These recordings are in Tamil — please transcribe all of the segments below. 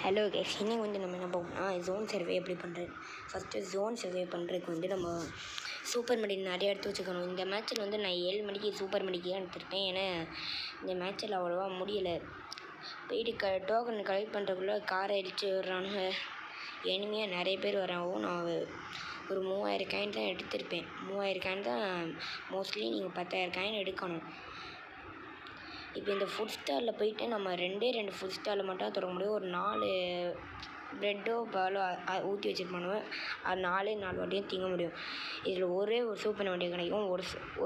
ஹலோ கைஸ், இன்னைக்கு வந்து நம்ம என்ன பார்ப்போம்னா ஜோன் சர்வே எப்படி பண்ணுறது. ஃபஸ்ட்டு ஜோன் சர்வே பண்ணுறதுக்கு வந்து நம்ம சூப்பர் மெடிக் நிறைய எடுத்து வச்சுக்கணும். இந்த மேட்ச்சில் வந்து நான் 7 மணிக்கு சூப்பர் மெடிக்கு தான் எடுத்துருப்பேன். ஏன்னா இந்த மேட்ச்சில் அவ்வளோவா முடியலை. போயிட்டு டோக்கன் கலெக்ட் பண்ணுறதுக்குள்ளே காரை அடித்து விடுறானுங்க. எனிமையாக நிறைய பேர் வராவும் நான் ஒரு 3000 காயின் தான் எடுத்திருப்பேன். 3000 காயின் தான் மோஸ்ட்லி நீங்கள் 10,000 காயின் எடுக்கணும். இப்போ இந்த ஃபுட் ஸ்டாலில் போயிட்டு நம்ம 2 ஃபுட் ஸ்டாலில் மட்டும் தொடங்க முடியும். ஒரு 4 ப்ரெட்டோ பாலோ ஊற்றி வச்சுருப்பானுங்க. அது 4 வாட்டியும் திங்க முடியும். இதில் ஒரே ஒரு சூப்பர் மெடி கிடைக்கும்.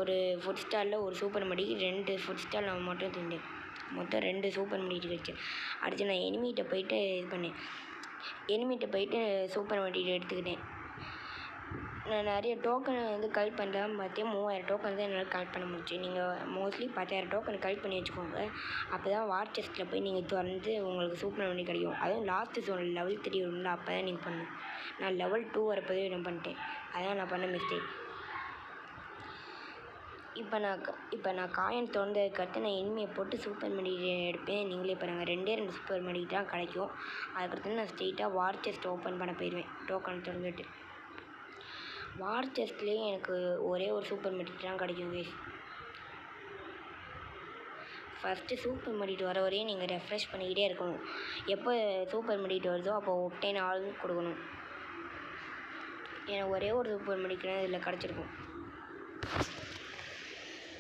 ஒரு ஃபுட் ஸ்டாலில் ஒரு சூப்பர் மெடிக்கு 2 ஃபுட் ஸ்டால் நம்ம மட்டும் திண்டேன். மொத்தம் 2 சூப்பர் மெடி கிடைச்சு. அடுத்து நான் எனிமிகிட்ட போயிட்டு இது பண்ணேன். எனிமிகிட்ட போயிட்டு சூப்பர் மெடி எடுத்துக்கிட்டேன். நான் நிறைய டோக்கனை வந்து கலெக்ட் பண்ணுறேன். பார்த்தேன் 3000 டோக்கன் தான் என்னால் கலெக்ட் பண்ண முடிச்சு. நீங்கள் மோஸ்ட்லி 10,000 டோக்கன் கலெக்ட் பண்ணி வச்சுக்கோங்க. அப்போ தான் வார் செஸ்ட்டில் போய் நீங்கள் திறந்து உங்களுக்கு சூப்பர் மெடி கிடைக்கும். அதுவும் லாஸ்ட்டு ஜோனில் லெவல் 3 வரும்ல, அப்போ தான் நீங்கள் பண்ணணும். நான் லெவல் 2 வரப்போதே என்ன பண்ணிட்டேன். அதான் நான் பண்ண மிஸ்டேக். இப்போ நான் காயின் திறந்ததுக்கடுத்து நான் எனிமியை போட்டு சூப்பர் மெடி எடுப்பேன். நீங்களே பாருங்கள், 2 சூப்பர் மெடி தான் கிடைக்கும். அதுக்கடுத்து நான் ஸ்ட்ரெயிட்டாக வார் செஸ்ட் ஓப்பன் பண்ண போயிடுவேன். டோக்கன் திறந்துட்டு வார் செஸ்ட்லேயே எனக்கு ஒரே ஒரு சூப்பர் மெடிட் தான் கிடைக்கும் கைஸ். ஃபஸ்ட்டு சூப்பர் மெடிட் வர வரையும் நீங்கள் ரெஃப்ரெஷ் பண்ணிக்கிட்டே இருக்கணும். எப்போ சூப்பர் மெடிட் வருதோ அப்போ ஒப்டைன் ஆல்னு கொடுக்கணும். எனக்கு ஒரே ஒரு சூப்பர் மெடிட் தான் இதில் கிடச்சிருக்கும்.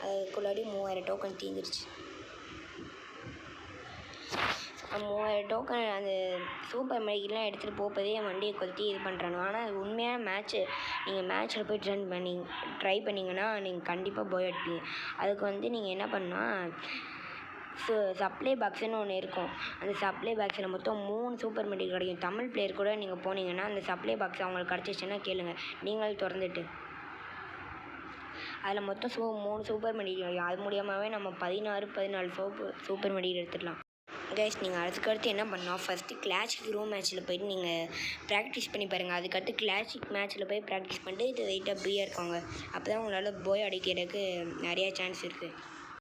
அதுக்குள்ளாடி 3000 டோக்கன் தீந்துருச்சு. 3000 டோக்கன் அந்த சூப்பர் மெடிக்கெலாம் எடுத்துகிட்டு போப்பதே என் வண்டியை கொத்தி இது பண்ணுறாங்க. ஆனால் உண்மையான நீங்கள் மேட்ச்சில் போய் ட்ரை பண்ணிங்கன்னா நீங்கள் கண்டிப்பாக போய் அடிப்பீங்க. அதுக்கு வந்து நீங்கள் என்ன பண்ணால் சப்ளை பாக்ஸுன்னு ஒன்று இருக்கும். அந்த சப்ளை பாக்ஸில் மொத்தம் 3 சூப்பர் மெடிக் கிடைக்கும். தமிழ் பிளேயர் கூட நீங்கள் போனீங்கன்னா அந்த சப்ளை பாக்ஸ் அவங்களுக்கு கிடச்சிச்சுன்னா கேளுங்க, நீங்களும் திறந்துட்டு அதில் மொத்தம் 3 சூப்பர் மெடிக் கிடைக்கும். அது மூலியமாகவே நம்ம 14 சூப்பர் மெடிக் எடுத்துடலாம். கைஸ், நீங்கள் அதுக்கடுத்து என்ன பண்ணால் ஃபஸ்ட்டு கிளாசிக் ஹீரோ மேட்ச்சில் போய்ட்டு நீங்கள் ப்ராக்டிஸ் பண்ணி பாருங்கள். அதுக்கடுத்து கிளாசிக் மேட்ச்சில் போய் ப்ராக்டிஸ் பண்ணிட்டு இது வெயிட்டாக ஃப்ரீயாக இருக்காங்க. அப்போ தான் உங்களால் போய் அடிக்கிறதுக்கு நிறையா சான்ஸ் இருக்குது.